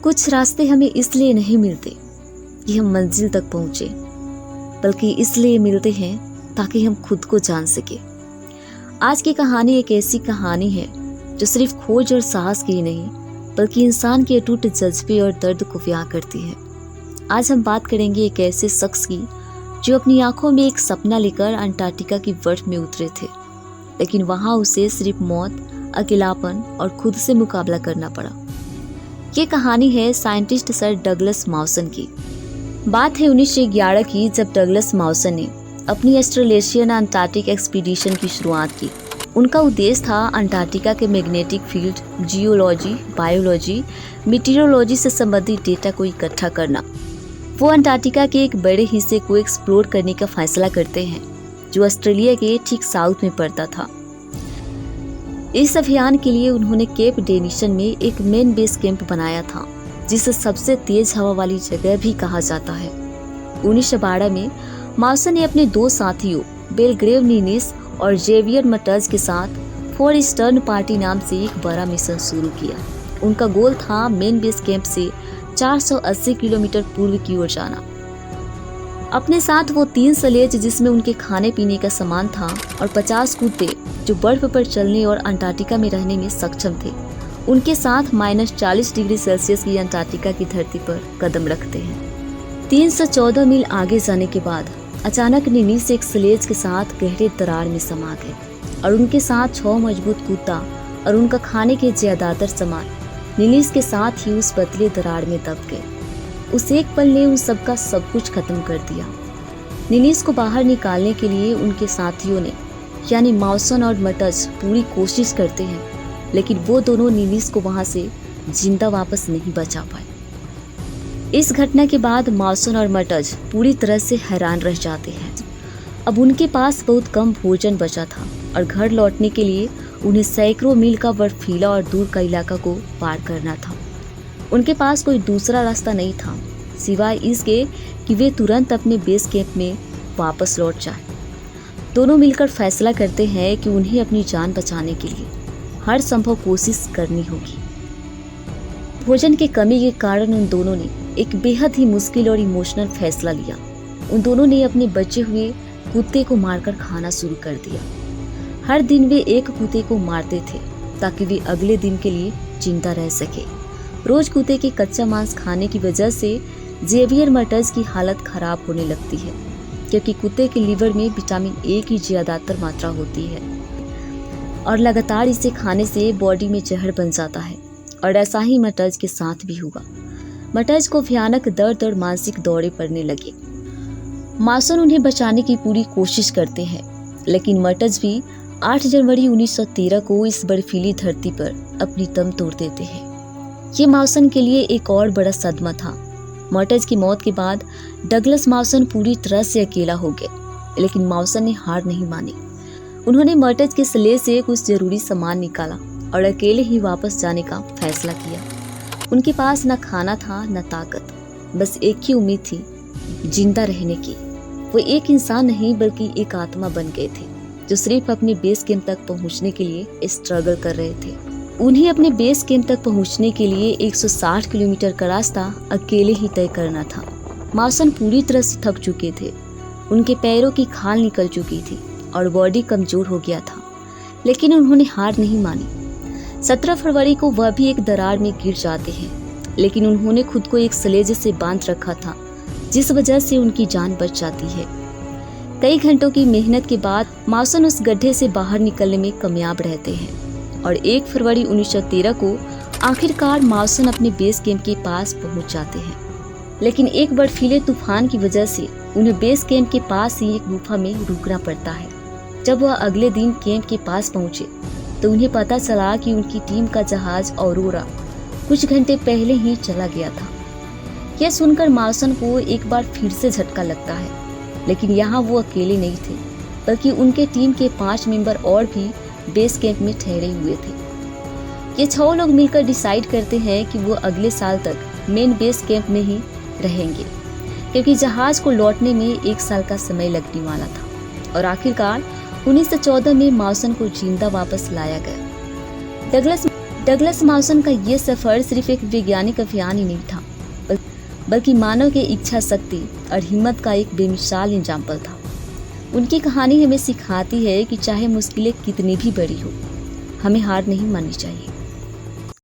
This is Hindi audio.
कुछ रास्ते हमें इसलिए नहीं मिलते कि हम मंजिल तक पहुंचे, बल्कि इसलिए मिलते हैं ताकि हम खुद को जान सके। आज की कहानी एक ऐसी कहानी है जो सिर्फ खोज और साहस की नहीं, बल्कि इंसान के अटूट जज्बे और दर्द को बयां करती है। आज हम बात करेंगे एक ऐसे शख्स की जो अपनी आंखों में एक सपना लेकर अंटार्कटिका की बर्फ में उतरे थे, लेकिन वहां उसे सिर्फ मौत, अकेलापन और खुद से मुकाबला करना पड़ा। ये कहानी है साइंटिस्ट सर डगलस माउसन की। बात है 1911 की, जब डगलस माउसन ने अपनी ऑस्ट्रेलेशियन अंटार्कटिक एक्सपीडिशन की शुरुआत की। उनका उद्देश्य था अंटार्कटिका के मैग्नेटिक फील्ड, जियोलॉजी, बायोलॉजी, मीटीरियोलॉजी से संबंधित डेटा को इकट्ठा करना। वो अंटार्कटिका के एक बड़े हिस्से को एक्सप्लोर करने का फैसला करते हैं जो ऑस्ट्रेलिया के ठीक साउथ में पड़ता था। इस अभियान के लिए उन्होंने केप डेनिसन में एक मेन बेस कैंप बनाया था, जिसे सबसे तेज हवा वाली जगह भी कहा जाता है। 1912 में माउसन ने अपने दो साथियों बेलग्रेव नीनिस और जेवियर मटज के साथ फोर ईस्टर्न पार्टी नाम से एक बड़ा मिशन शुरू किया। उनका गोल था मेन बेस कैंप से 480 किलोमीटर पूर्व की ओर जाना। अपने साथ वो 3 सलेज जिसमें उनके खाने पीने का सामान था और 50 कुत्ते जो बर्फ पर चलने और अंटार्कटिका में रहने में सक्षम थे, उनके साथ -40 डिग्री सेल्सियस की अंटार्कटिका की धरती पर कदम रखते हैं। 314 मील आगे जाने के बाद अचानक नीनिस एक सलेज के साथ गहरे दरार में समा गए और उनके साथ 6 मजबूत कुत्ता और उनका खाने के ज्यादातर सामान नीनिस के साथ ही उस पतले दरार में दब गए। उस एक पल ने उन सबका सब कुछ खत्म कर दिया। नीनिस को बाहर निकालने के लिए उनके साथियों ने यानी माउसन और मटज पूरी कोशिश करते हैं, लेकिन वो दोनों नीनिस को वहां से जिंदा वापस नहीं बचा पाए। इस घटना के बाद माउसन और मटज पूरी तरह से हैरान रह जाते हैं। अब उनके पास बहुत कम भोजन बचा था और घर लौटने के लिए उन्हें सैकड़ों मील का बर्फीला और दूर का इलाका को पार करना था। उनके पास कोई दूसरा रास्ता नहीं था सिवाय इसके कि वे तुरंत अपने बेस कैंप में वापस लौट जाएं। दोनों मिलकर फैसला करते हैं कि उन्हें अपनी जान बचाने के लिए हर संभव कोशिश करनी होगी। भोजन की कमी के कारण उन दोनों ने एक बेहद ही मुश्किल और इमोशनल फैसला लिया। उन दोनों ने अपने बचे हुए कुत्ते को मारकर खाना शुरू कर दिया। हर दिन वे एक कुत्ते को मारते थे ताकि वे अगले दिन के लिए जिंदा रह सके। रोज कुत्ते के कच्चा मांस खाने की वजह से जेवियर मटज की हालत खराब होने लगती है, क्योंकि कुत्ते के लीवर में विटामिन ए की ज्यादातर मात्रा होती है और लगातार इसे खाने से बॉडी में जहर बन जाता है। और ऐसा ही मटज के साथ भी हुआ। मटज को भयानक दर्द और मानसिक दौरे पड़ने लगे। माउसन उन्हें बचाने की पूरी कोशिश करते हैं, लेकिन मटज भी 8 जनवरी 1913 को इस बर्फीली धरती पर अपनी दम तोड़ देते हैं। ये माउसन के लिए एक और बड़ा सदमा था। मटज की मौत के बाद डगलस माउसन पूरी तरह से अकेला हो गए, लेकिन माउसन ने हार नहीं मानी। उन्होंने मटज के स्लेज से कुछ जरूरी सामान निकाला और अकेले ही वापस जाने का फैसला किया। उनके पास न खाना था न ताकत, बस एक ही उम्मीद थी, जिंदा रहने की। वो एक इंसान नहीं बल्कि एक आत्मा बन गए थे जो सिर्फ अपने बेस कैंप तक पहुंचने के लिए स्ट्रगल कर रहे थे। उन्हें अपने बेस कैंप तक पहुंचने के लिए 160 किलोमीटर का रास्ता अकेले ही तय करना था। माउसन पूरी तरह से थक चुके थे। उनके पैरों की खाल निकल चुकी थी और बॉडी कमजोर हो गया था, लेकिन उन्होंने हार नहीं मानी। 17 फरवरी को वह भी एक दरार में गिर जाते हैं, लेकिन उन्होंने खुद को एक सलेज से बांध रखा था, जिस वजह से उनकी जान बच जाती है। कई घंटों की मेहनत के बाद माउसन उस गड्ढे से बाहर निकलने में कामयाब रहते हैं और 1 फरवरी 1913 को आखिरकार माउसन अपने बेस कैंप के पास पहुंच जाते हैं। लेकिन एक बर्फीले तूफान की वजह से उन्हें बेस कैंप के पास ही एक गुफा में रुकना पड़ता है। जब वह अगले दिन कैंप के पास पहुंचे तो उन्हें पता चला कि उनकी टीम का जहाज औरोरा कुछ घंटे पहले ही चला गया था। यह सुनकर माउसन को एक बार फिर से झटका लगता है, लेकिन यहाँ वो अकेले नहीं थे, बल्कि उनके टीम के 5 मेंबर और भी बेस कैंप में ठहरे हुए थे। ये 6 लोग मिलकर डिसाइड करते हैं कि वो अगले साल तक मेन बेस कैंप में ही रहेंगे, क्योंकि जहाज को लौटने में 1 साल का समय लगने वाला था। और आखिरकार 1914 में माउसन को जिंदा वापस लाया गया। डगलस डगलस मॉसन का ये सफ़र सिर्फ एक वैज्ञानिक अभियान ही नहीं था, बल्कि मानव की इच्छा शक्ति और हिम्मत का एक बेमिसाल एग्जाम्पल था। उनकी कहानी हमें सिखाती है कि चाहे मुश्किलें कितनी भी बड़ी हो, हमें हार नहीं माननी चाहिए।